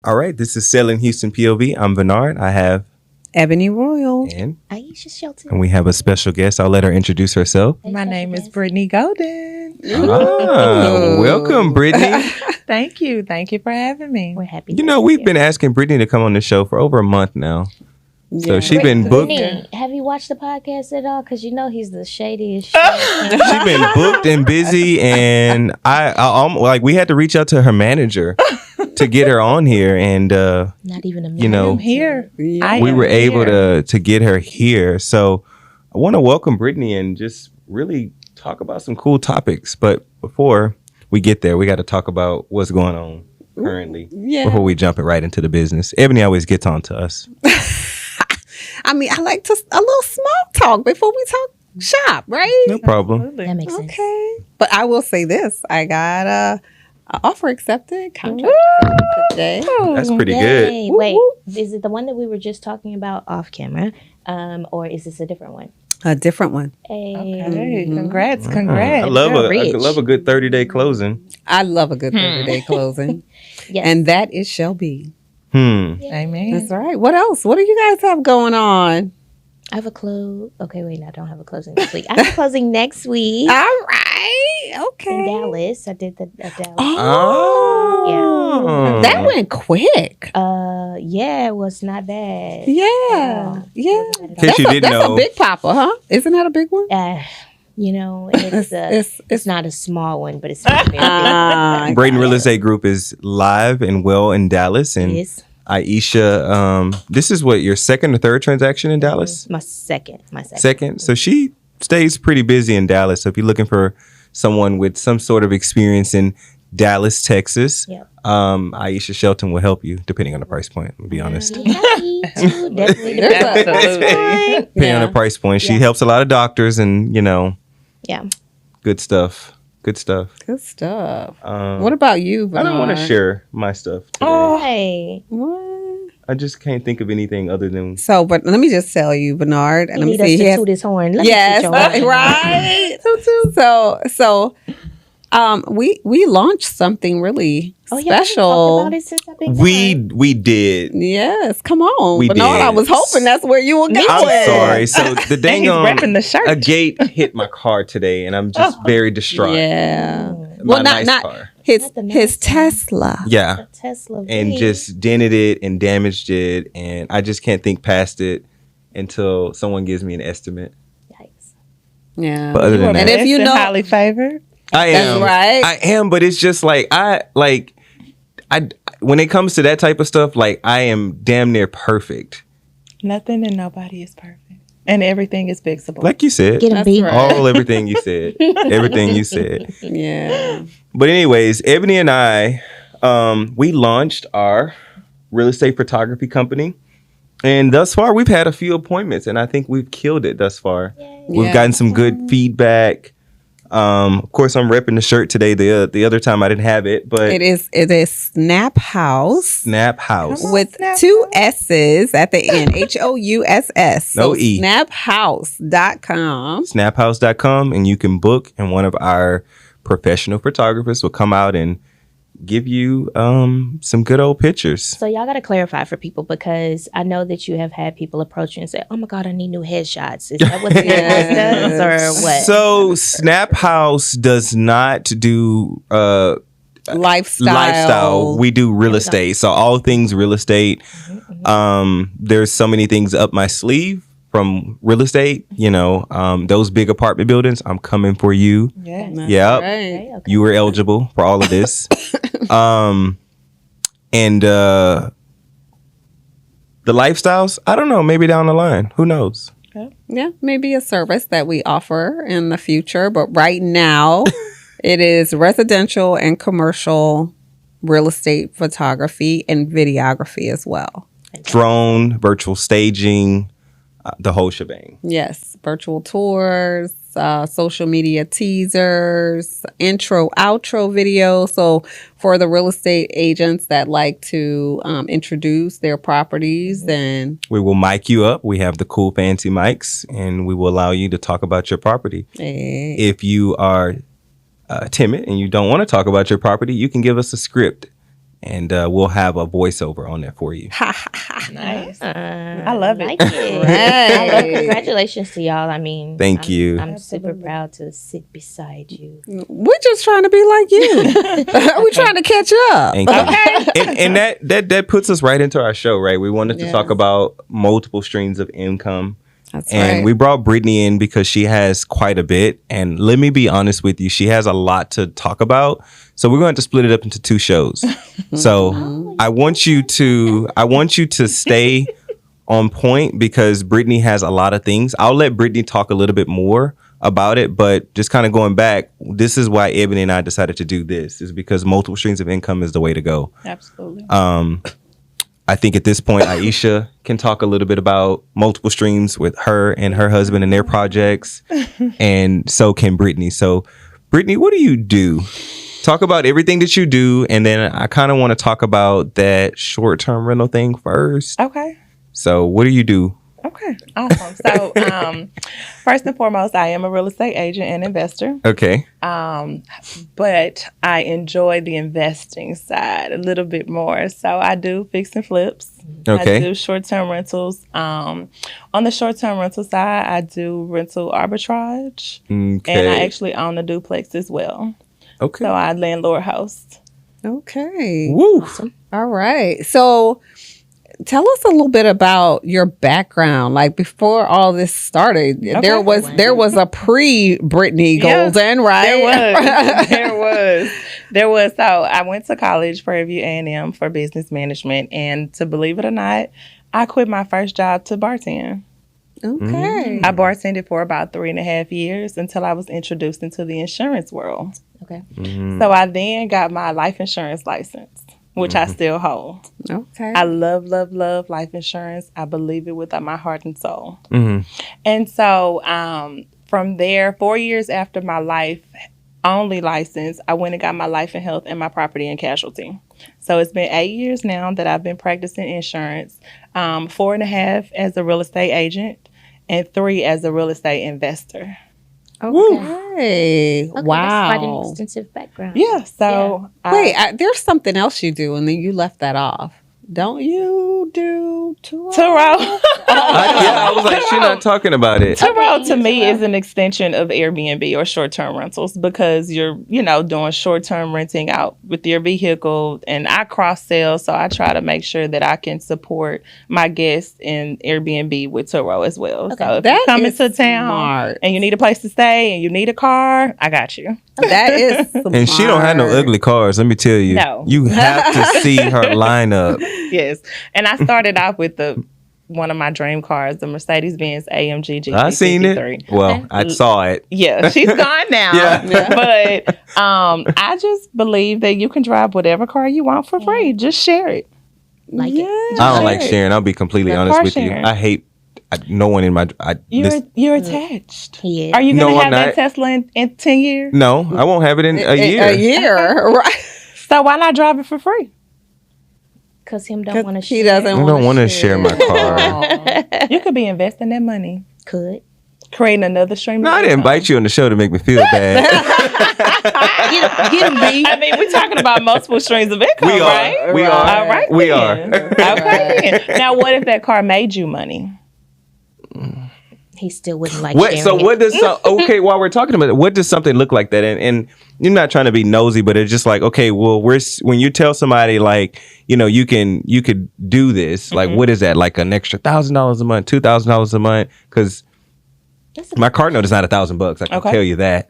All right, this is Selling Houston P.O.V. I'm Bernard. I have Ebony Royal. and Aisha Shelton. we have a special guest. I'll let her introduce herself. My name is Brittany Golden. Welcome, Brittany. Thank you. Thank you for having me. We're happy. You know, we've been asking Brittany to come on the show for over a month now. So she's been booked. Brittany, have you watched the podcast at all? Because you know he's the shadiest shit. She's been booked and busy, and I like we had to reach out to her manager to get her on here, and Not even a minute. you know, I'm here. Yeah. we am were able here. to get her here. So I want to welcome Brittany and just really talk about some cool topics. But before we get there, we got to talk about what's going on currently before we jump it right into the business. Ebony always gets on to us. I mean, I like to a little small talk before we talk shop, right? No problem. Absolutely. That makes sense. Okay. But I will say this. I got a offer accepted, contract today. That's pretty Yay. good. Wait, Woo, is it the one that we were just talking about off camera? Or is this a different one? A different one. Hey. Okay. Congrats. I Congrats. love You're I rich. love a good 30-day closing. I love a good 30-day closing. Yes. And that is Shelby. Amen. That's right. What else? What do you guys have going on? I have a close. Okay, wait, no, I don't have a closing this week. I have a closing next week All right. in Okay. Dallas. I did the Dallas. Oh. That went quick. Yeah, it was not bad. Yeah. Yeah. In case you didn't That's know, a big papa, huh? Isn't that a big one? You know, it's not a small one, but it's very big. Braden Real Estate Group is live and well in Dallas. And Yes. Aisha, this is what, your second or third transaction in Dallas? My second. Second. So she stays pretty busy in Dallas. So if you're looking for someone with some sort of experience in Dallas, Texas, Yep. Aisha Shelton will help you, depending on the price point, to be honest. Definitely Absolutely. Depending on the price point. She helps a lot of doctors and, you know, Yeah. good stuff. Good stuff. Good stuff. What about you, I don't want to Bernard? share my stuff today. Hey. What? I just can't think of anything other than So, but let me just tell you, Bernard, and You let me need us see. to He has, toot his horn. Let me yes, toot your horn. right. We launched something really Oh, yeah, we special. talked about it since I've been gone. we did. Yes, come on, We Bernard. did. I was hoping that's where you were going. I'm sorry. So the And dang he's repping the shirt. a gate hit my car today, and I'm just very distraught. Yeah. My Well, nice not car. his Not the nice his one. Tesla. Yeah, A Tesla and V. just dented it and damaged it, and I just can't think past it until someone gives me an estimate. Yikes. Yeah. But other than and that, if you Blessed and know, highly favored. I that's am. right. I am, but it's just like I when it comes to that type of stuff, like I am damn near perfect. Nothing and nobody is perfect. And everything is fixable. Like you said, Get him That's beat. right. all everything you said, everything you said. yeah. But anyways, Ebony and I, we launched our real estate photography company, and thus far we've had a few appointments, and I think we've killed it thus far. Yay. We've Yeah. gotten some good feedback. Of course, I'm repping the shirt today. The other time I didn't have it, but It is Snap House. Snap House. Come on. With Snap two House. S's at the end. HOUSS. No So E. snaphouse.com. Snaphouse.com, and you can book, and one of our professional photographers will come out and give you some good old pictures. So y'all got to clarify for people, because I know that you have had people approach you and say, "Oh my God, I need new headshots." Is that what Snap House does, or what? So Snap House does not do lifestyle. We do real estate. So all things real estate. There's so many things up my sleeve from real estate. You know, those big apartment buildings. I'm coming for you. Yeah. Yep. Okay, okay. You were eligible for all of this. And the lifestyles, I don't know, maybe down the line. Who knows? Yeah, maybe a service that we offer in the future. But right now, it is residential and commercial real estate photography and videography as well. Drone, virtual staging, the whole shebang. Yes, virtual tours, social media teasers, intro, outro videos. So for the real estate agents that like to introduce their properties, then We will mic you up. We have the cool fancy mics, and we will allow you to talk about your property. eh, If you are timid and you don't want to talk about your property, you can give us a script. and we'll have a voiceover on there for you. Nice. I love it. Like it. Right. I love, congratulations to y'all. I mean, Thank you. I'm super proud to sit beside you. We're just trying to be like you. We're trying to catch up. Thank you. And that puts us right into our show, right? We wanted to talk about multiple streams of income. That's and right. we brought Brittany in because she has quite a bit. And let me be honest with you, she has a lot to talk about. So we're going to split it up into 2 shows. So I want you to stay on point because Brittany has a lot of things. I'll let Brittany talk a little bit more about it, but just kind of going back, this is why Ebony and I decided to do this, is because multiple streams of income is the way to go. Absolutely. I think at this point, Aisha can talk a little bit about multiple streams with her and her husband and their projects, and so can Brittany. So, Brittany, what do you do? Talk about everything that you do, and then I kind of want to talk about that short-term rental thing first. Okay. So, what do you do? Okay. Awesome. So, first and foremost, I am a real estate agent and investor. Okay. But I enjoy the investing side a little bit more. So I do fix and flips. Okay. I do short-term rentals. On the short-term rental side, I do rental arbitrage. Okay. And I actually own a duplex as well. Okay. So I landlord host. Okay. Woo. All right. So tell us a little bit about your background. Like before all this started, there was a pre-Brittany Golden, right? There was. So I went to college, Prairie View A&M, for business management, and to believe it or not, I quit my first job to bartend. Okay. I bartended for about 3.5 years until I was introduced into the insurance world. Okay. So I then got my life insurance license, which I still hold. Okay. I love life insurance. I believe it with my heart and soul. Mm-hmm. And so from there, 4 years after my life only license, I went and got my life and health and my property and casualty. So it's been 8 years now that I've been practicing insurance, 4.5 as a real estate agent and 3 as a real estate investor. Okay. Okay, Wow. That's quite an extensive background. Yeah. So Wait, there's something else you do, and then you left that off. Don't you do Turo? I was like, she's not talking about it. Turo to me is an extension of Airbnb or short-term rentals because you're, doing short-term renting out with your vehicle, and I cross-sell, so I try to make sure that I can support my guests in Airbnb with Turo as well. Okay. So if That you're coming is to town smart. and you need a place to stay and you need a car, I got you. That is smart. And she don't have no ugly cars, let me tell you. No. You have to see her lineup. Yes. And I started off with one of my dream cars, the Mercedes-Benz AMG GT53. I seen it. Well, I saw it. Yeah, she's gone now. But I just believe that you can drive whatever car you want for free. Just share it. Like it. I don't like sharing. I'll be completely honest car with you. sharing. I hate no one in my. You're attached. Yeah. Are you going No, to I'm have that not. Tesla in 10 years? No, I won't have it in a year. A year, right? So why not drive it for free? Because him don't want to share. He doesn't I don't want to share my car. You could be investing that money, Could. creating another stream. No, I didn't invite you on the show to make me feel bad. Get him, B. I mean, we're talking about multiple streams of income, We are. right? We are. All right. We then. are. Okay. Now, what if that car made you money? He still wouldn't like What? sharing So it. what does? Okay, while we're talking about it, what does something look like that? And you're not trying to be nosy, but it's just like, okay, well, when you tell somebody like, you could do this. Like, what is that? Like an extra $1,000 a month, $2,000 a month? Because my car note is not $1,000. I can tell you that.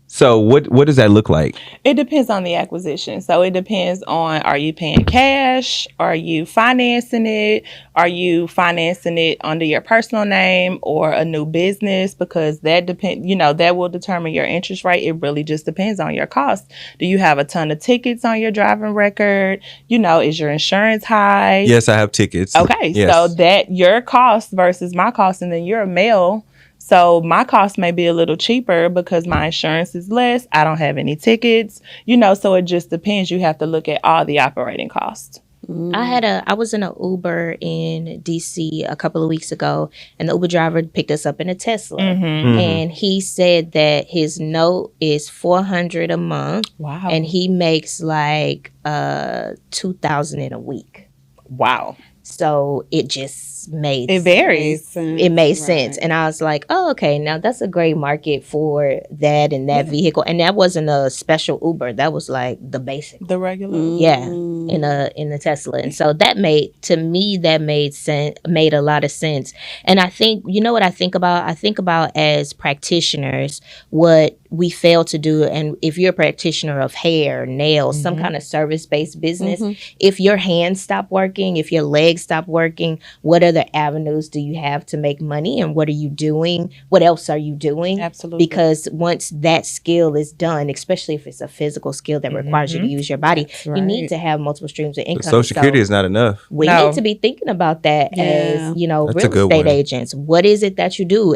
So what does that look like? It depends on the acquisition. So it depends on, are you paying cash? Are you financing it? Are you financing it under your personal name or a new business? Because that that will determine your interest rate. It really just depends on your cost. Do you have a ton of tickets on your driving record? Is your insurance high? Yes, I have tickets. Okay. Yes. So that your cost versus my cost, and then you're a male. So my cost may be a little cheaper because my insurance is less. I don't have any tickets, so it just depends. You have to look at all the operating costs. I was in an Uber in DC a couple of weeks ago, and the Uber driver picked us up in a Tesla, and he said that his note is $400 a month. Wow. And he makes like $2,000 in a week. Wow. So it just made It varies. It made sense. And I was like, oh, okay, now that's a great market for that and that vehicle. And that wasn't a special Uber. That was like the basic. The regular. Yeah. In the Tesla. And so that made sense, made a lot of sense. And I think, you know what I think about? I think about as practitioners what we fail to do. And if you're a practitioner of hair, nails, some kind of service-based business, if your hands stop working, if your legs stop working, what other avenues do you have to make money, and what are you doing? What else are you doing? Absolutely. Because once that skill is done, especially if it's a physical skill that requires you to use your body, you need to have multiple streams of income. Social Security is not enough. We need to be thinking about that as, you know, That's a real good estate one. agents. What is it that you do?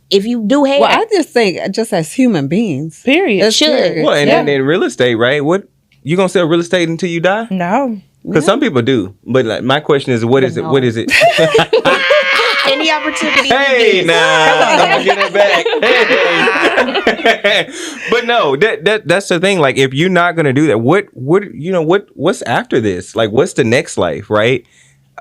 If you do hair, Well, I just think just as human beings. Period. That's should. serious. Well, and then in real estate, right? What you gonna sell real estate until you die? No. Because some people do. But like, my question is, what is it? no. What is it? any opportunity. Hey, now I'm gonna get it back. Hey. But no, that's the thing. Like, if you're not gonna do that, what's after this? Like, what's the next life, right?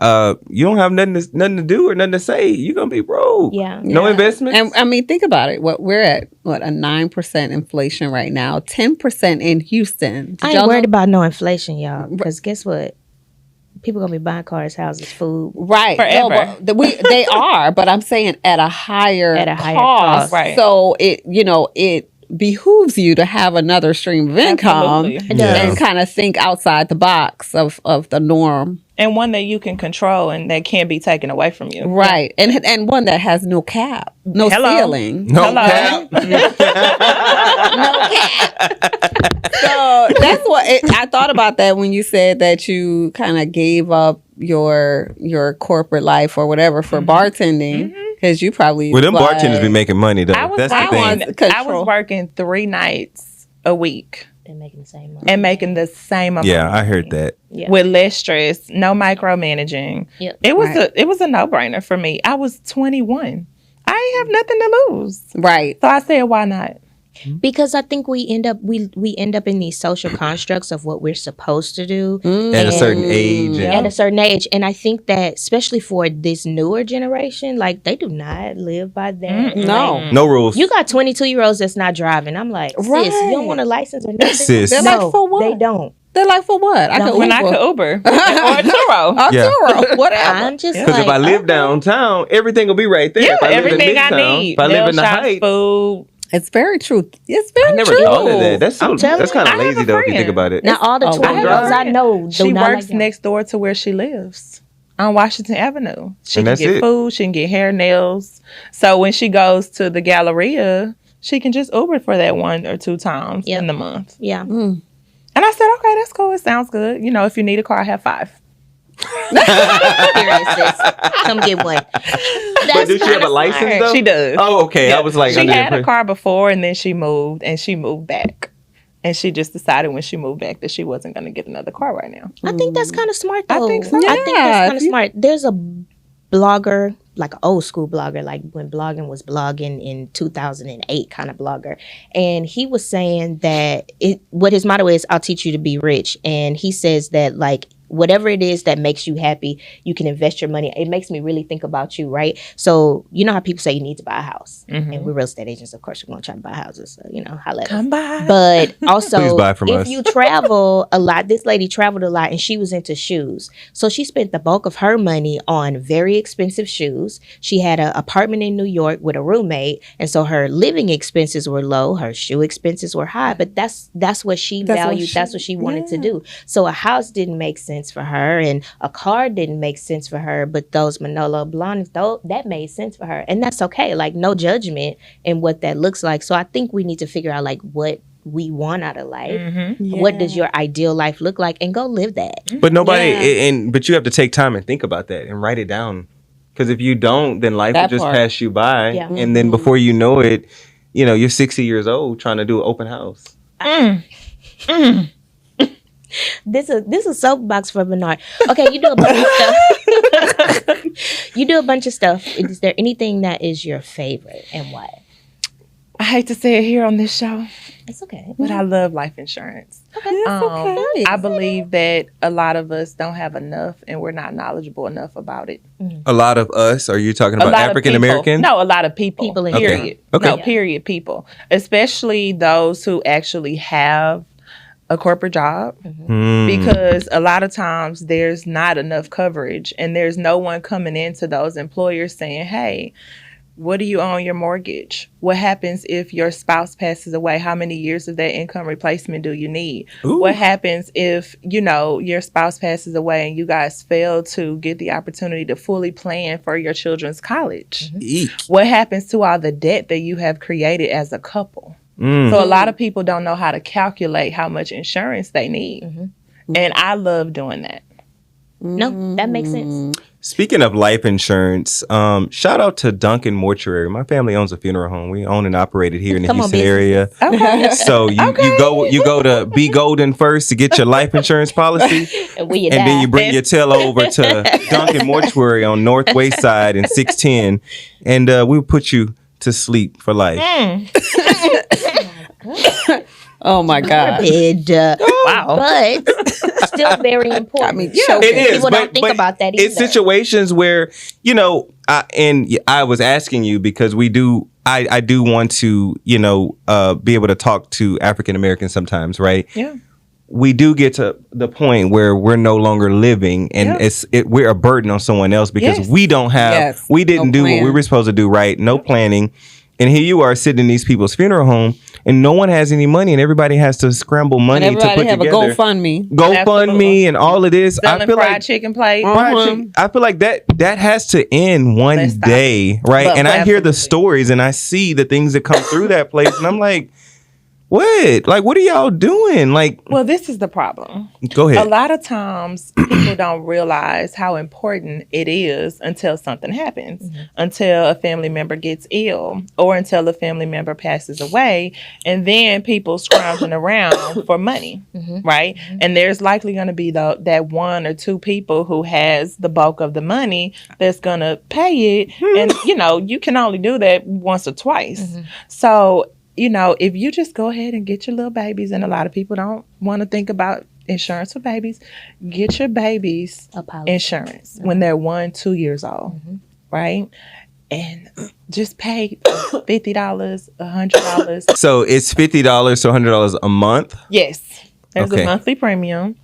You don't have nothing to do or nothing to say. You're gonna be broke. Yeah. No investments. And I mean, think about it. We're at a 9% inflation right now, 10% in Houston. I ain't worried about no inflation, y'all. Because guess what? People gonna be buying cars, houses, food. Right. Forever. No, but they are, but I'm saying at a higher cost. Right. So it behooves you to have another stream of income Absolutely. and kind of think outside the box of the norm. And one that you can control and that can't be taken away from you. Right. And one that has no cap, no Hello. ceiling. no Hello. cap. No cap. So that's what I thought about that when you said that you kind of gave up your corporate life or whatever for bartending, because you probably Well, them bartenders be making money though. I was That's the thing. thing. I was working 3 nights a week They're making the same money. and making the same amount. Yeah, I heard that. Yeah. With less stress, no micromanaging. Yep. It was Right. it was a no-brainer for me. I was 21. I ain't have nothing to lose. right. So I said, why not? Because I think we end up in these social constructs of what we're supposed to do At a certain age. Yeah. at a certain age. And I think that especially for this newer generation, like they do not live by that. No. No rules. You got 22-year-olds that's not driving. I'm like, sis, Right. you don't want a license or nothing? Sis. They're No, like, for what? they don't. They're like, for what? I could When I could Uber or a Turo. Yeah. Arturo, whatever. I'm just Because like, if I live okay. downtown, everything will be right there. Yeah, If I live in everything I Midtown, need. If I live Nail in the shops, Heights, food. It's very true. It's very I never true. thought of that. That's I'm telling kind you. of I have lazy a though if you think friend. about it. Now all the Oh, 20-year-olds I know do She not works like that. next door to where she lives on Washington Avenue. She And can that's get it. food, she can get hair, nails. So when she goes to the Galleria, she can just Uber for that 1 or 2 times Yep. in the month. Yeah. And I said, okay, that's cool. It sounds good. You know, if you need a car, I have 5. Period, sis. Come get one. But do she have a license though? She does. Oh, okay. I was like, she under the had a impression- car before and then she moved back. And she just decided when she moved back that she wasn't going to get another car right now. I think that's kind of smart, though. I think so. I think Yeah, that's kind of if you- smart. There's a blogger, like an old school blogger, like when blogging was blogging in 2008 kind of blogger. And he was saying that what his motto is, I'll teach you to be rich. And he says that like, whatever it is that makes you happy, you can invest your money. It makes me really think about you, right? So you know how people say you need to buy a house. And we're real estate agents, of course, we're going to try to buy houses. So, holla at us. Come by. But also, Please buy from if us. you travel a lot, this lady traveled a lot and she was into shoes. So she spent the bulk of her money on very expensive shoes. She had an apartment in New York with a roommate. And so her living expenses were low. Her shoe expenses were high. But that's what she valued. That's what she wanted to do. So a house didn't make sense for her and a car didn't make sense for her. But those Manolo Blahniks, that made sense for her. And that's okay. Like no judgment in what that looks like. So I think we need to figure out like what we want out of life. What does your ideal life look like? And go live that. But but you have to take time and think about that and write it down. Because if you don't, then life will That just part. pass you by. Yeah. And then before you know it, you're 60 years old trying to do an open house. This is soapbox for Bernard. Okay, you do a bunch of stuff. You do a bunch of stuff. Is there anything that is your favorite and why? I hate to say it here on this show, It's okay. but I love life insurance. Okay. I believe that a lot of us don't have enough and we're not knowledgeable enough about it. A lot of us. Are you talking A about lot of African American? people. No, a lot of people. People in period. general. No, period. People, especially those who actually have a corporate job, because a lot of times there's not enough coverage and there's no one coming into those employers saying, hey, what do you owe on your mortgage? What happens if your spouse passes away? How many years of that income replacement do you need? Ooh. What happens if, your spouse passes away and you guys fail to get the opportunity to fully plan for your children's college? Eek. What happens to all the debt that you have created as a couple? Mm. So a lot of people don't know how to calculate how much insurance they need. And I love doing that. No, that makes sense. Speaking of life insurance, shout out to Duncan Mortuary. My family owns a funeral home. We own and operate it here in the Come on, Houston area. Okay. So you go to Be Golden first to get your life insurance policy, And when you and die, then you bring your tail over to Duncan Mortuary on Northwest Side and 610, and we'll put you to sleep for life. Oh my God. wow. But still very important. It is. People don't think about that either. It's situations where, I was asking you because I do want to, be able to talk to African Americans sometimes, right? Yeah. We do get to the point where we're no longer living and we're a burden on someone else because we don't have, we didn't do what we were supposed to do, right? No planning. And here you are sitting in these people's funeral home and no one has any money and everybody has to scramble money to put together. Everybody have a GoFundMe. GoFundMe and all of this. Selling I feel fried like chicken plate. I feel like that has to end one day, right? But and I hear the absolutely. stories and I see the things that come through that place and I'm like, what? Like, what are y'all doing? Like, Well, this is the problem. go ahead. A lot of times people don't realize how important it is until something happens, until a family member gets ill or until a family member passes away. And then people scrounging around for money, right? And there's likely going to be that one or two people who has the bulk of the money that's going to pay it. And, you can only do that once or twice. So, if you just go ahead and get your little babies, and a lot of people don't want to think about insurance for babies, get your babies insurance when they're 1-2 years old, right? And just pay $50, $100. So it's $50 to $100 a month? Yes. There's Okay. a monthly premium.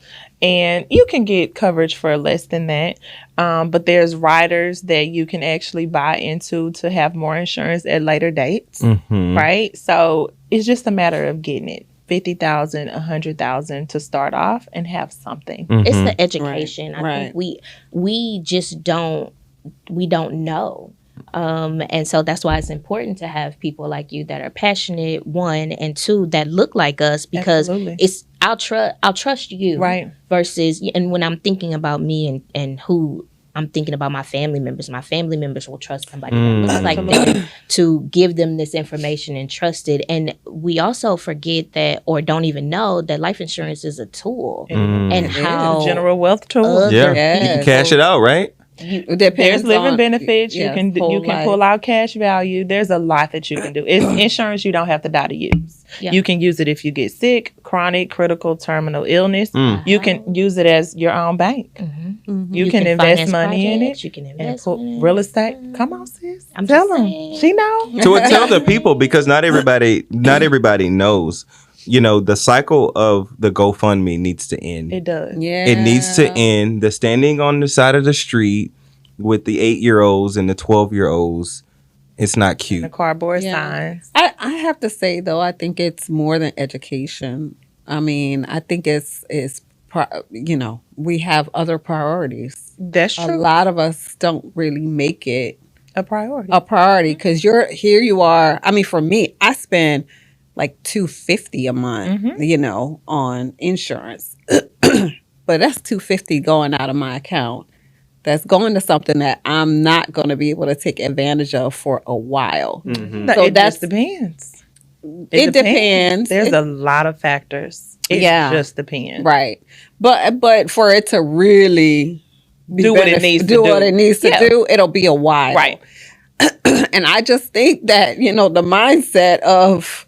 And you can get coverage for less than that. But there's riders that you can actually buy into to have more insurance at later dates, right? So it's just a matter of getting it. 50,000, 100,000 to start off and have something. It's the education. Right. I think we just don't know. And so that's why it's important to have people like you that are passionate, one, and two, that look like us, because Absolutely. I'll trust you, Right. versus, and when I'm thinking about me and who I'm thinking about my family members will trust somebody that looks like them to give them this information and trust it. And we also forget that, or don't even know that life insurance is a tool, and how General wealth tool. other Yeah. Yes. You can cash it out, right? It depends There's living on- benefits. yes, you whole can life. pull out cash value. There's a lot that you can do. It's insurance you don't have to die to use. Yeah. You can use it if you get sick, chronic, critical, terminal illness. You can use it as your own bank. You can invest finance money in projects, it. You can And invest put in it. real estate. Come on, sis. I'm Tell just them. saying. She know. To tell the people, because not everybody knows. The cycle of the GoFundMe needs to end. It does. Yeah. It needs to end. The standing on the side of the street with the 8-year-olds and the 12-year-olds, it's not The cute. cardboard Yeah. signs. I have to say though, I think it's more than education. I mean, I think we have other priorities. That's A true. lot of us don't really make it A priority. a priority because you are. I mean, for me, I spend like $250 a month, on insurance, but that's $250 going out of my account. That's going to something that I'm not going to be able to take advantage of for a while. No, So it that's just depends. It depends. There's a lot of factors It just depends. Right. But for it to really do what it needs to do, it'll be a while. Right. And I just think that, the mindset of,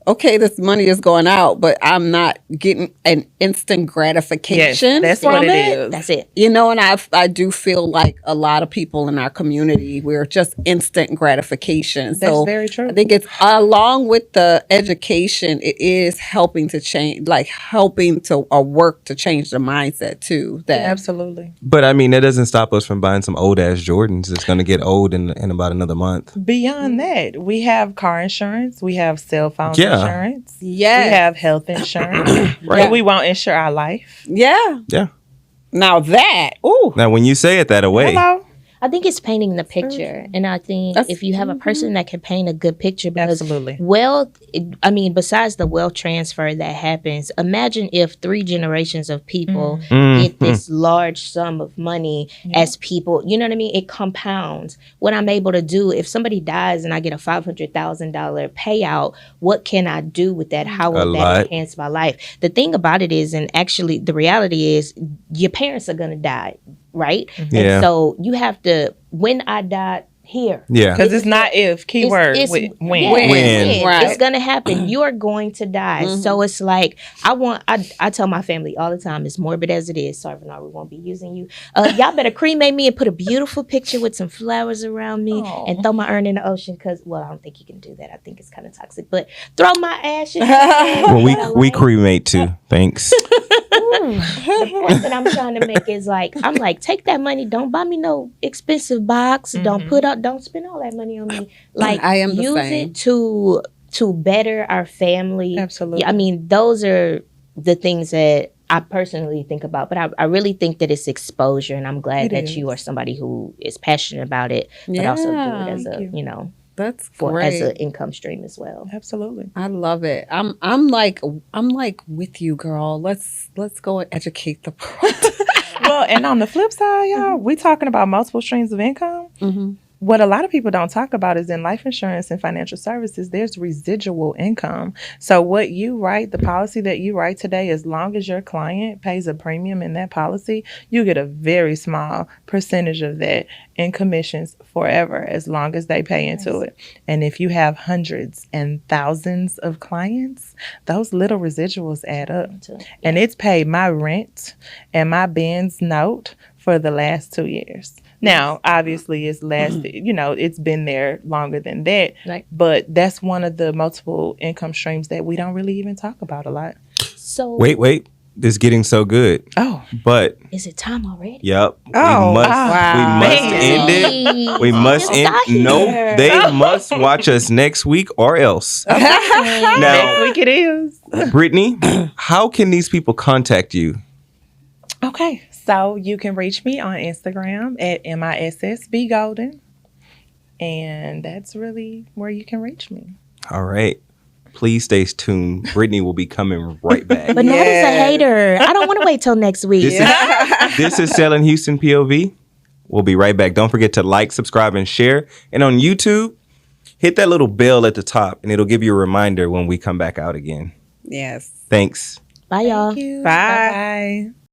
okay, this money is going out, but I'm not getting an instant gratification that's from what it it. is. That's it. And I do feel like a lot of people in our community, we're just instant gratification. That's very true. I think it's along with the education, it is helping to change, helping to work to change the mindset too. Absolutely. But I mean, that doesn't stop us from buying some old ass Jordans. It's going to get old in about another month. Beyond that, we have car insurance. We have cell phone insurance. Yeah. We have health insurance. Right. But we won't insure our life. Yeah. Yeah. Now that, Now, when you say it that way, Hello. I think it's painting the picture. And I think if you have a person that can paint a good picture, because Absolutely. wealth, besides the wealth transfer that happens, imagine if 3 generations of people get this large sum of money as people, you know what I mean? It compounds. What I'm able to do, if somebody dies and I get a $500,000 payout, what can I do with that? How will that enhance my life? The thing about it is, and actually the reality is, your parents are going to die. Right? And so you have to, when I die here. Yeah. Because it's not if, keyword, it's when. When. Right. It's going to happen. You're going to die. So it's like, I tell my family all the time, as morbid as it is, sorry, Bernard, we won't be using you. Y'all better cremate me and put a beautiful picture with some flowers around me and throw my urn in the ocean. Because, well, I don't think you can do that. I think it's kind of toxic. But throw my ashes. Well, we cremate too. Thanks. The point that I'm trying to make is I'm like, take that money. Don't buy me no expensive box. Don't spend all that money on me. I am use it to better our family. Absolutely. I mean, those are the things that I personally think about. But I really think that it's exposure, and I'm glad that you are somebody who is passionate about it, but also do it as that's as an income stream as well. Absolutely. I love it. I'm like with you, girl. Let's go and educate the world. Well, and on the flip side, y'all, we talking about multiple streams of income. What a lot of people don't talk about is in life insurance and financial services, there's residual income. So what you write, the policy that you write today, as long as your client pays a premium in that policy, you get a very small percentage of that in commissions forever, as long as they pay into it. And if you have hundreds and thousands of clients, those little residuals add up. And it's paid my rent and my Benz note for the last 2 years. Now, obviously, it's lasted, it's been there longer than that. Right. But that's one of the multiple income streams that we don't really even talk about a lot. So Wait. This is getting so good. Oh. But is it time already? Yep. Oh, we must wow. end it. We must end. No, they must watch us next week or else. Now, next week it is. Brittany, how can these people contact you? Okay. So you can reach me on Instagram at MISSBGolden. And that's really where you can reach me. All right. Please stay tuned. Brittany will be coming right back. But Nat is a hater. I don't want to wait till next week. This is Selling Houston POV. We'll be right back. Don't forget to like, subscribe, and share. And on YouTube, hit that little bell at the top, and it'll give you a reminder when we come back out again. Yes. Thanks. Bye, y'all. Thank you. Bye. Bye.